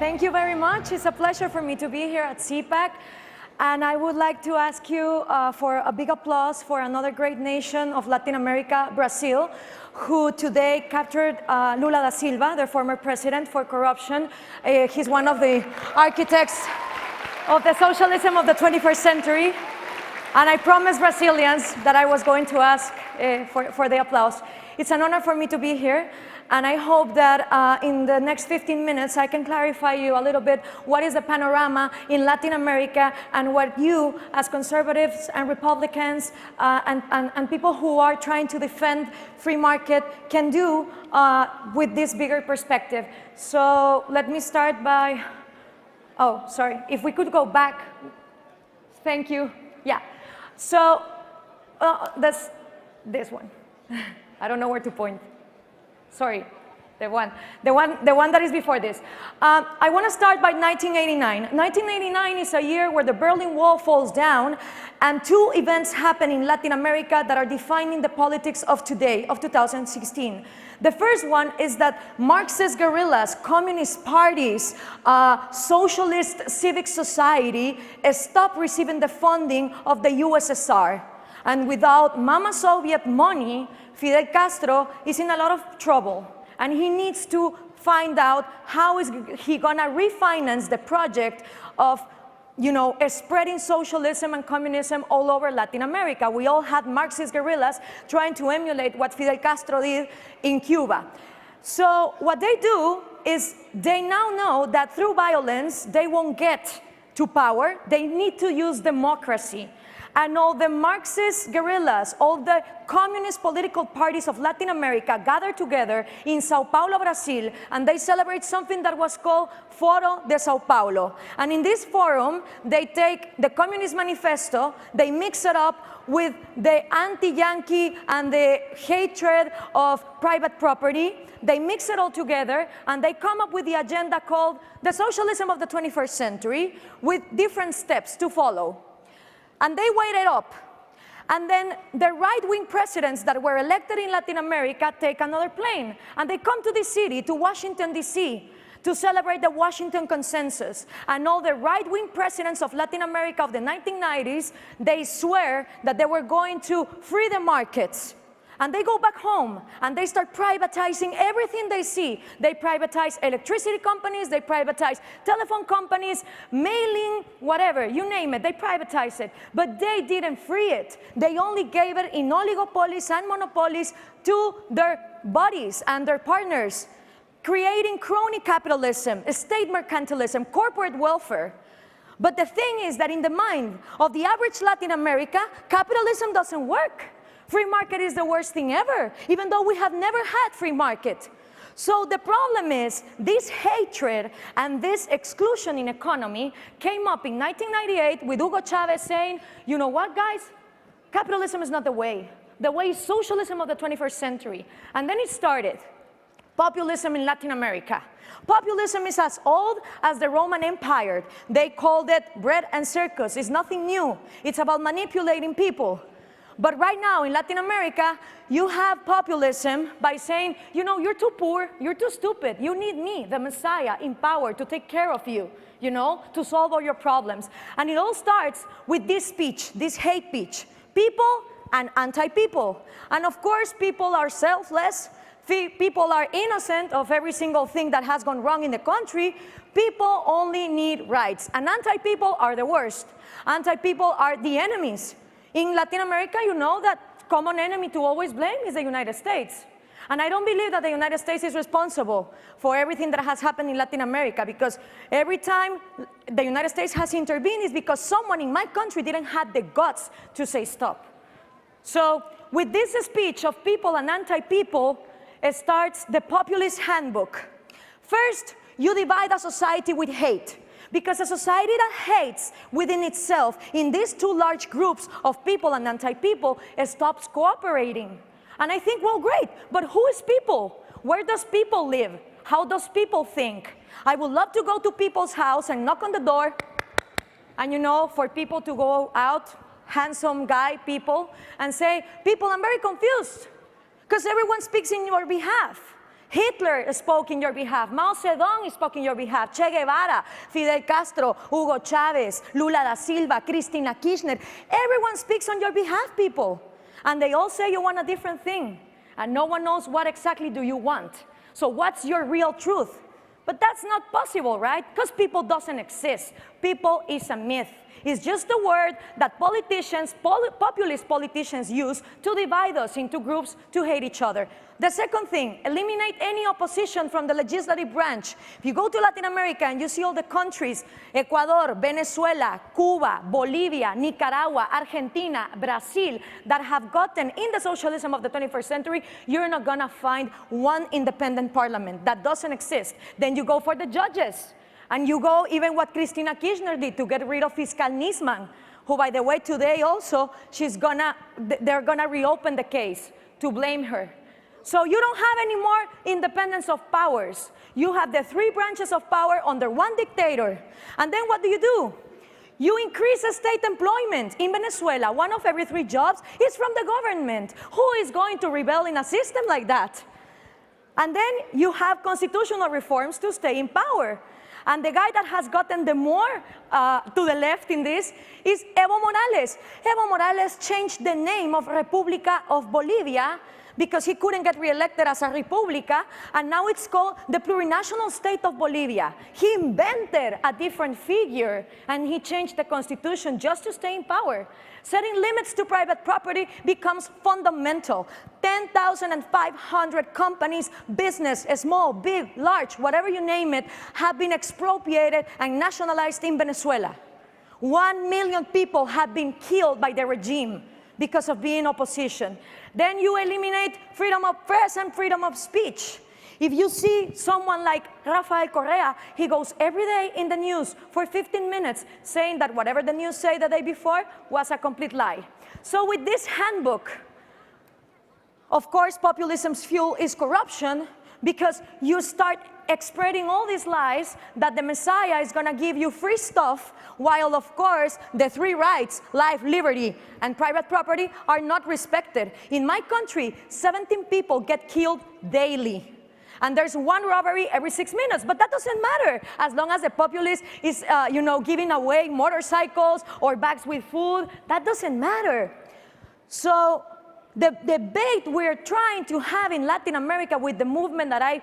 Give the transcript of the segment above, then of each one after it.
Thank you very much. It's a pleasure for me to be here at CPAC. And I would like to ask you for a big applause for another great nation of Latin America, Brazil, who today captured Lula da Silva, their former president, for corruption. He's one of the architects of the socialism of the 21st century. And I promised Brazilians that I was going to ask for the applause. It's an honor for me to be here. And I hope that in the next 15 minutes, I can clarify you a little bit what is the panorama in Latin America and what you, as conservatives and Republicans and people who are trying to defend free market can do with this bigger perspective. So let me start by, oh, sorry, if we could go back. Thank you. Yeah. So this one. I don't know where to point. Sorry, the one that is before this. I want to start by 1989. 1989 is a year where the Berlin Wall falls down, and two events happen in Latin America that are defining the politics of today, of 2016. The first one is that Marxist guerrillas, communist parties, socialist civic society stopped receiving the funding of the USSR. And without Mama Soviet money, Fidel Castro is in a lot of trouble. And he needs to find out how is he gonna refinance the project of, you know, spreading socialism and communism all over Latin America. We all had Marxist guerrillas trying to emulate what Fidel Castro did in Cuba. So what they do is they now know that through violence, they won't get to power. They need to use democracy. And all the Marxist guerrillas, all the communist political parties of Latin America gather together in Sao Paulo, Brazil, and they celebrate something that was called Foro de Sao Paulo. And in this forum, they take the Communist Manifesto, they mix it up with the anti-Yankee and the hatred of private property. They mix it all together, and they come up with the agenda called the socialism of the 21st century, with different steps to follow. And they waited up. And then the right-wing presidents that were elected in Latin America take another plane. And they come to this city, to Washington, D.C., to celebrate the Washington Consensus. And all the right-wing presidents of Latin America of the 1990s, they swear that they were going to free the markets. And they go back home and they start privatizing everything they see. They privatize electricity companies, they privatize telephone companies, mailing, whatever, you name it, they privatize it. But they didn't free it. They only gave it in oligopolies and monopolies to their buddies and their partners, creating crony capitalism, state mercantilism, corporate welfare. But the thing is that in the mind of the average Latin America, capitalism doesn't work. Free market is the worst thing ever, even though we have never had free market. So the problem is this hatred and this exclusion in economy came up in 1998 with Hugo Chavez saying, you know what, guys? Capitalism is not the way. The way is socialism of the 21st century. And then it started. Populism in Latin America. Populism is as old as the Roman Empire. They called it bread and circus. It's nothing new. It's about manipulating people. But right now in Latin America, you have populism by saying, you know, you're too poor, you're too stupid, you need me, the Messiah, in power to take care of you, you know, to solve all your problems. And it all starts with this speech, this hate speech. People and anti-people. And of course, people are selfless, people are innocent of every single thing that has gone wrong in the country. People only need rights. And anti-people are the worst. Anti-people are the enemies. In Latin America, you know that common enemy to always blame is the United States. And I don't believe that the United States is responsible for everything that has happened in Latin America, because every time the United States has intervened is because someone in my country didn't have the guts to say stop. So with this speech of people and anti-people, it starts the populist handbook. First, you divide a society with hate. Because a society that hates within itself, in these two large groups of people and anti-people, it stops cooperating. And I think, well, great, but who is people? Where does people live? How does people think? I would love to go to people's house and knock on the door, and you know, for people to go out, handsome guy people, and say, people, I'm very confused, because everyone speaks in your behalf. Hitler spoke in your behalf. Mao Zedong spoke in your behalf. Che Guevara, Fidel Castro, Hugo Chavez, Lula da Silva, Cristina Kirchner. Everyone speaks on your behalf, people. And they all say you want a different thing. And no one knows what exactly do you want. So what's your real truth? But that's not possible, right? Because people doesn't exist. People is a myth. It's just a word that politicians, populist politicians use to divide us into groups to hate each other. The second thing, eliminate any opposition from the legislative branch. If you go to Latin America and you see all the countries, Ecuador, Venezuela, Cuba, Bolivia, Nicaragua, Argentina, Brazil, that have gotten in the socialism of the 21st century, you're not gonna find one independent parliament. That doesn't exist. Then you go for the judges. And you go even what Cristina Kirchner did to get rid of Fiscal Nisman, who, by the way, today also, they're gonna reopen the case to blame her. So you don't have any more independence of powers. You have the three branches of power under one dictator. And then what do? You increase state employment. In Venezuela, 1 of every 3 jobs is from the government. Who is going to rebel in a system like that? And then you have constitutional reforms to stay in power. And the guy that has gotten the more to the left in this is Evo Morales. Evo Morales changed the name of República of Bolivia because he couldn't get reelected as a República, and now it's called the plurinational state of Bolivia. He invented a different figure, and he changed the constitution just to stay in power. Setting limits to private property becomes fundamental. 10,500 companies, business, small, big, large, whatever you name it, have been expropriated and nationalized in Venezuela. 1 million people have been killed by the regime because of being opposition. Then you eliminate freedom of press and freedom of speech. If you see someone like Rafael Correa, he goes every day in the news for 15 minutes saying that whatever the news said the day before was a complete lie. So with this handbook, of course, populism's fuel is corruption, because you start spreading all these lies that the Messiah is gonna give you free stuff, while of course the 3 rights, life, liberty, and private property, are not respected. In my country, 17 people get killed daily. And there's 1 robbery every 6 minutes, but that doesn't matter as long as the populace is, giving away motorcycles or bags with food. That doesn't matter. So the debate we're trying to have in Latin America with the movement that I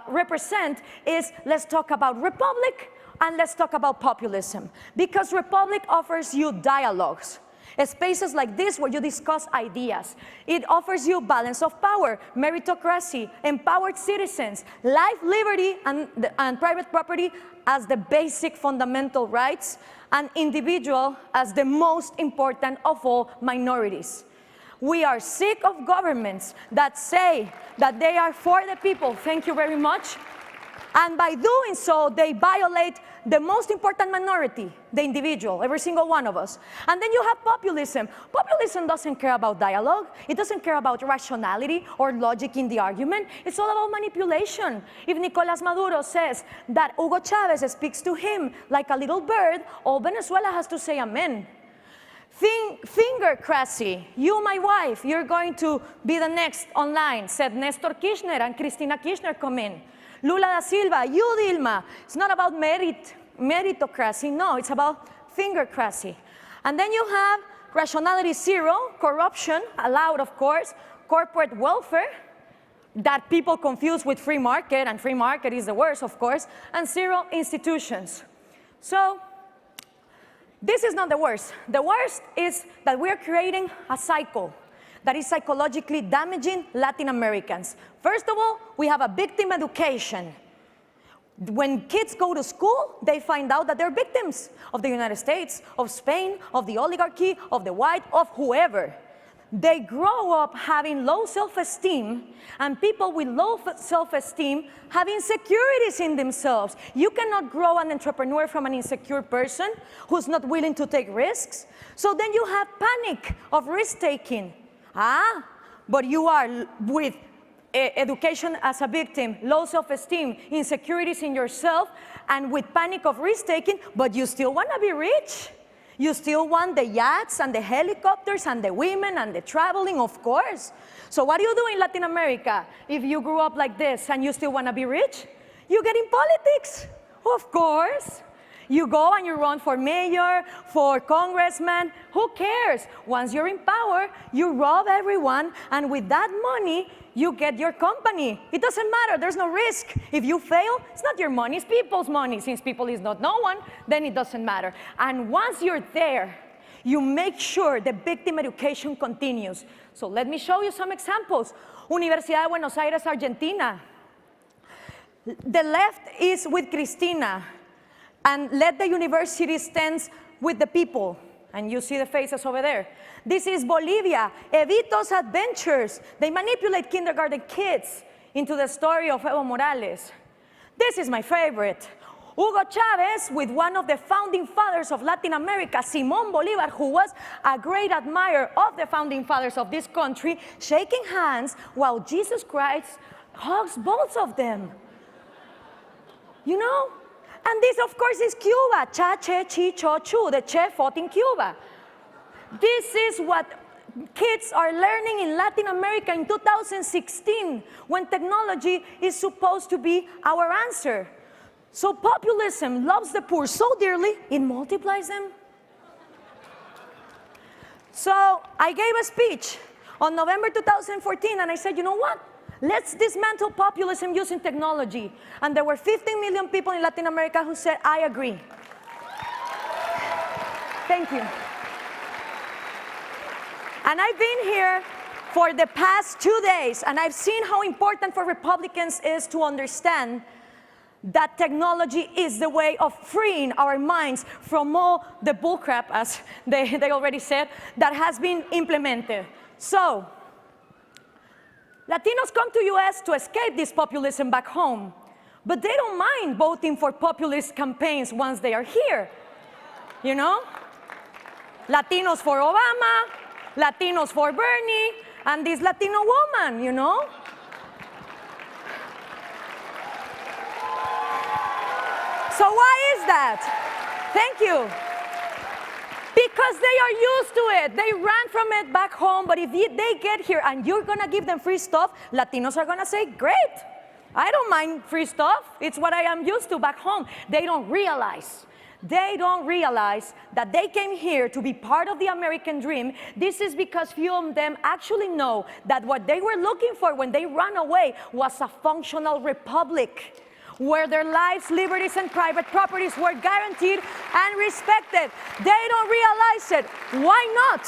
represent is, let's talk about republic and let's talk about populism. Because republic offers you dialogues. Spaces like this where you discuss ideas. It offers you balance of power, meritocracy, empowered citizens, life, liberty, and private property as the basic fundamental rights, and individual as the most important of all minorities. We are sick of governments that say that they are for the people, thank you very much, and by doing so, they violate the most important minority, the individual, every single one of us. And then you have populism. Populism doesn't care about dialogue. It doesn't care about rationality or logic in the argument. It's all about manipulation. If Nicolás Maduro says that Hugo Chavez speaks to him like a little bird, all Venezuela has to say amen. Fingercracy. You, my wife, you're going to be the next online, said Nestor Kirchner, and Cristina Kirchner come in. Lula da Silva, you, Dilma. It's not about meritocracy, no, it's about fingercracy. And then you have rationality 0, corruption, allowed of course, corporate welfare, that people confuse with free market, and free market is the worst of course, and 0 institutions. So, this is not the worst. The worst is that we're creating a cycle that is psychologically damaging Latin Americans. First of all, we have a victim education. When kids go to school, they find out that they're victims of the United States, of Spain, of the oligarchy, of the white, of whoever. They grow up having low self-esteem, and people with low self-esteem have insecurities in themselves. You cannot grow an entrepreneur from an insecure person who's not willing to take risks. So then you have panic of risk-taking. But you are with education as a victim, low self-esteem, insecurities in yourself, and with panic of risk-taking, but you still want to be rich. You still want the yachts and the helicopters and the women and the traveling, of course. So what do you do in Latin America if you grew up like this and you still want to be rich? You get in politics, of course. You go and you run for mayor, for congressman, who cares? Once you're in power, you rob everyone, and with that money, you get your company. It doesn't matter, there's no risk. If you fail, it's not your money, it's people's money. Since people is not no one, then it doesn't matter. And once you're there, you make sure the victim education continues. So let me show you some examples. Universidad de Buenos Aires, Argentina. The left is with Cristina, and let the university stand with the people. And you see the faces over there. This is Bolivia, Evito's adventures. They manipulate kindergarten kids into the story of Evo Morales. This is my favorite. Hugo Chavez with one of the founding fathers of Latin America, Simón Bolívar, who was a great admirer of the founding fathers of this country, shaking hands while Jesus Christ hugs both of them. You know? And this, of course, is Cuba. Cha, che, chi, cho, chu. The Che fought in Cuba. This is what kids are learning in Latin America in 2016, when technology is supposed to be our answer. So populism loves the poor so dearly, it multiplies them. So I gave a speech on November 2014, and I said, you know what? Let's dismantle populism using technology. And there were 15 million people in Latin America who said, I agree. Thank you. And I've been here for the past 2 days, and I've seen how important for Republicans is to understand that technology is the way of freeing our minds from all the bullcrap, as they already said, that has been implemented. So, Latinos come to US to escape this populism back home, but they don't mind voting for populist campaigns once they are here. You know? Latinos for Obama, Latinos for Bernie, and this Latino woman, you know? So why is that? Thank you. Because they are used to it. They ran from it back home, but if they get here and you're gonna give them free stuff, Latinos are gonna say, great, I don't mind free stuff. It's what I am used to back home. They don't realize that they came here to be part of the American dream. This is because few of them actually know that what they were looking for when they ran away was a functional republic, where their lives, liberties, and private properties were guaranteed and respected. They don't realize it. Why not?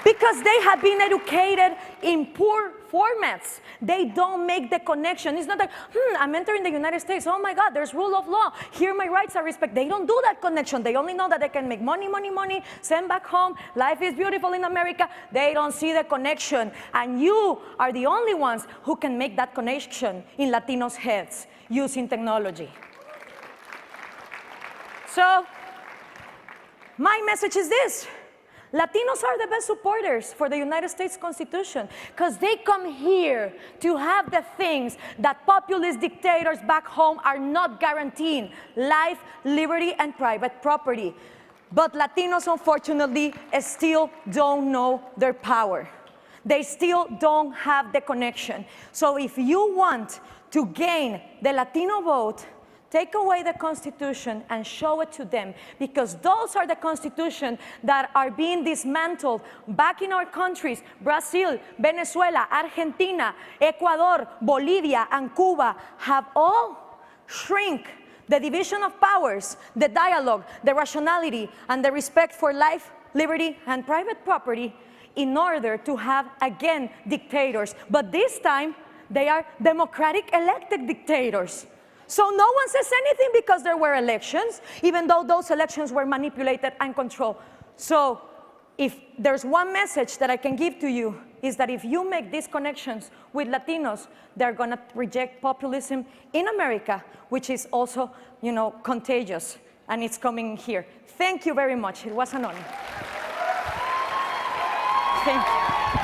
Because they have been educated in poor formats. They don't make the connection. It's not like, I'm entering the United States. Oh my God, there's rule of law. Here my rights are respected. They don't do that connection. They only know that they can make money, money, money, send back home. Life is beautiful in America. They don't see the connection. And you are the only ones who can make that connection in Latinos' heads using technology. So, my message is this. Latinos are the best supporters for the United States Constitution because they come here to have the things that populist dictators back home are not guaranteeing: life, liberty, and private property. But Latinos, unfortunately, still don't know their power. They still don't have the connection. So if you want to gain the Latino vote, take away the Constitution and show it to them, because those are the Constitutions that are being dismantled back in our countries. Brazil, Venezuela, Argentina, Ecuador, Bolivia, and Cuba have all shrink the division of powers, the dialogue, the rationality, and the respect for life, liberty, and private property in order to have, again, dictators. But this time, they are democratic elected dictators. So no one says anything because there were elections, even though those elections were manipulated and controlled. So if there's one message that I can give to you, is that if you make these connections with Latinos, they're gonna reject populism in America, which is also, you know, contagious, and it's coming here. Thank you very much. It was an honor. Thank you.